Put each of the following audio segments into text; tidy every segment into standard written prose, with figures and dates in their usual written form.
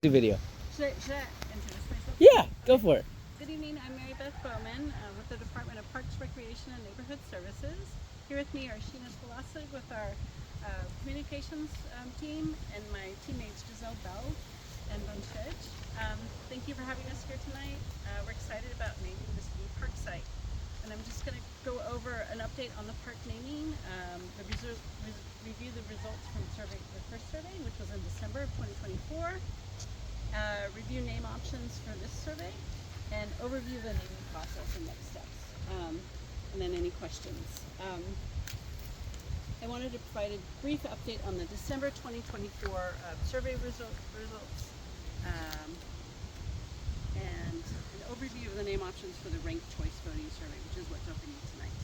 The video. Should I introduce myself? Yeah, go for it. Good evening, I'm Marybeth Bowman with the Department of Parks, Recreation, and Neighborhood Services. Here with me are Sheena Spalasig with our communications team and my teammates Giselle Bell and Bunchedge. Thank you for having us here tonight. We're excited about naming this new park site. And I'm just going to go over an update on the park naming, review the results from the first survey, which was in December of 2024. Review name options for this survey, and overview the naming process and next steps, and then any questions. I wanted to provide a brief update on the December 2024 survey results, and an overview of the name options for the ranked choice voting survey, which is what's opening tonight.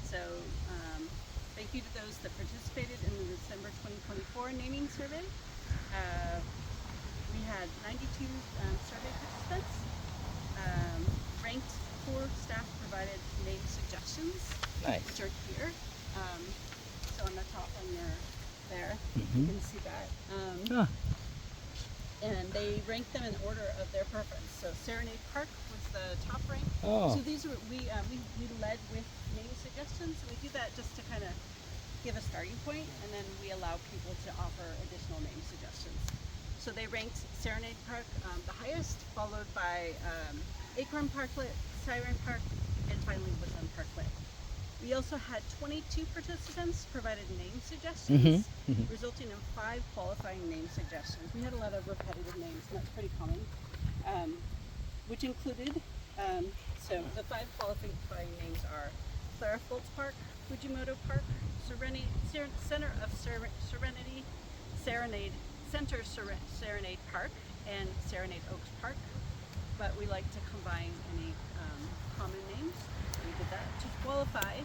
So thank you to those that participated in the December 2024 naming survey. We had 92 survey participants. Ranked 4 staff provided name suggestions, Nice. which are here. So on the top on there, Mm-hmm. you can see that. Ah, And they ranked them in order of their preference. So Serenade Park was the top rank. oh, So these were we led with name suggestions. And we do that just to kind of give a starting point, and then we allow people to offer additional name suggestions. So they ranked Serenade Park the highest, followed by Acorn Parklet, Siren Park, and finally Woodland Parklet. We also had 22 participants provided name suggestions, resulting in 5 qualifying name suggestions. We had a lot of repetitive names, and that's pretty common, which included, so the 5 qualifying names are Clara Foltz Park, Fujimoto Park, Center of Serenity, Serenade Park, and Serenade Oaks Park. But we like to combine any common names. We did that. To qualify,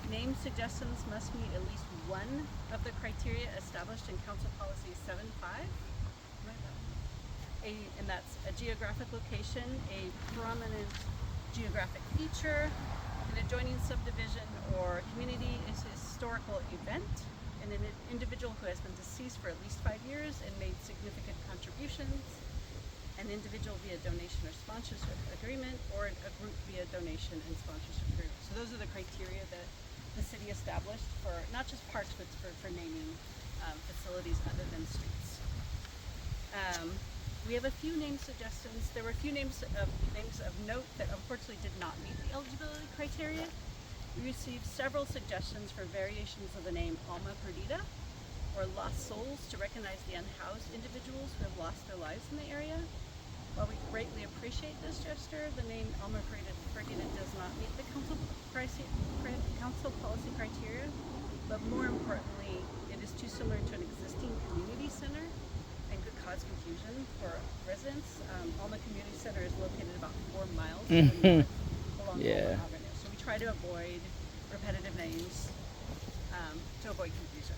name suggestions must meet at least one of the criteria established in Council Policy 7.5. And that's a geographic location, a prominent geographic feature, an adjoining subdivision or community historical event, and an individual who has been deceased for at least 5 years and made significant contributions, an individual via donation or sponsorship agreement, or a group via donation and sponsorship agreement. So those are the criteria that the city established for not just parks, but for naming facilities other than streets. We have a few name suggestions. There were a few names of note that unfortunately did not meet the eligibility criteria. We received several suggestions for variations of the name Alma Perdida or Lost Souls to recognize the unhoused individuals who have lost their lives in the area. While we greatly appreciate this gesture, the name Alma Perdida does not meet the council policy criteria, but more importantly, it is too similar to an existing community center and could cause confusion for residents. Alma Community Center is located about 4 miles to the north along Yeah. Bowman Avenue. So we try to avoid repetitive names to avoid confusion.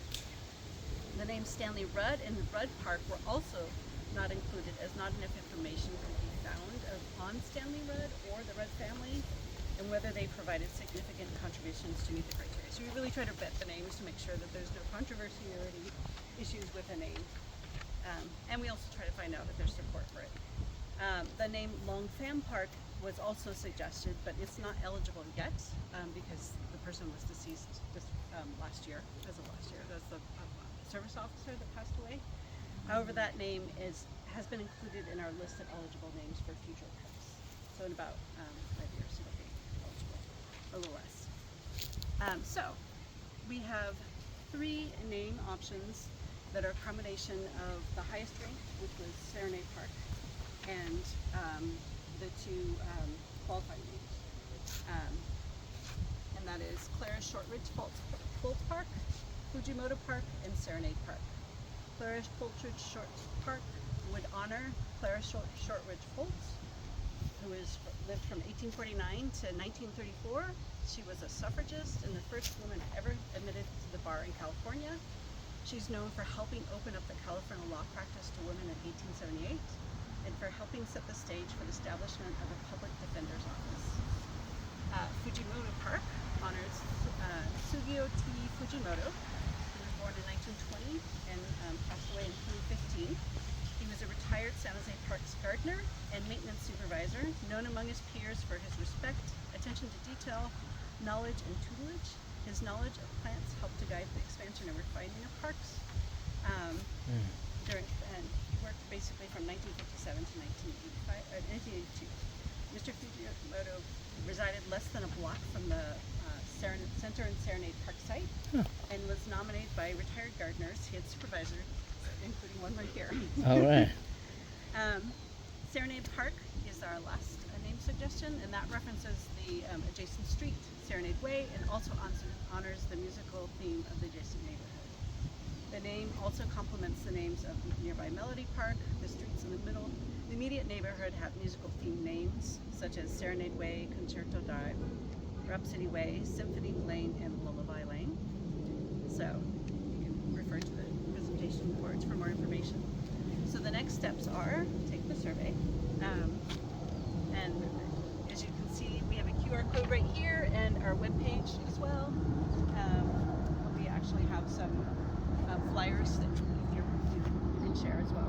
The names Stanley Rudd and Rudd Park were also not included, as not enough information could be found on Stanley Rudd or the Rudd family, and whether they provided significant contributions to meet the criteria. So we really try to vet the names to make sure that there's no controversy or any issues with a name. And we also try to find out if there's support for it. The name Long Pham Park was also suggested, but it's not eligible yet because the person was deceased last year. That's the service officer that passed away. However, that name has been included in our list of eligible names for future parks. So in about 5 years it'll be eligible, a little less. So we have 3 name options that are a combination of the highest rank, which was Serenade Park, and the 2 qualifying names. And that is Clara Shortridge Foltz Park, Fujimoto Park, and Serenade Park. Clara Shortridge Park would honor Clara Shortridge Foltz, who lived from 1849 to 1934. She was a suffragist and the first woman ever admitted to the bar in California. She's known for helping open up the California law practice to women in 1878 and for helping set the stage for the establishment of a public defender's office. Fujimoto Park honors Sugio T. Fujimoto, who was born in 1920 and passed away in 2015. He was a retired San Jose Parks gardener and maintenance supervisor, known among his peers for his respect, attention to detail, knowledge, and tutelage. His knowledge of plants helped to guide the expansion and refining of parks. And he worked basically from 1957 to 1982. Mr. Fujimoto resided less than a block from the Center and Serenade Park site and was nominated by retired gardeners. He had supervisors, including one right here. All right. Serenade Park is our last name suggestion, and that references the adjacent street, Serenade Way, and also honors the musical theme of the adjacent neighborhood. The name also complements the names of nearby Melody Park, the streets in the middle. The immediate neighborhood have musical theme names such as Serenade Way, Concerto Drive, Rhapsody Way, Symphony Lane, and Lullaby Lane. So you can refer to the presentation boards for more information. So the next steps are take the survey, and as you can see, we have a QR code right here and our webpage as well. We actually have some flyers that you can share as well.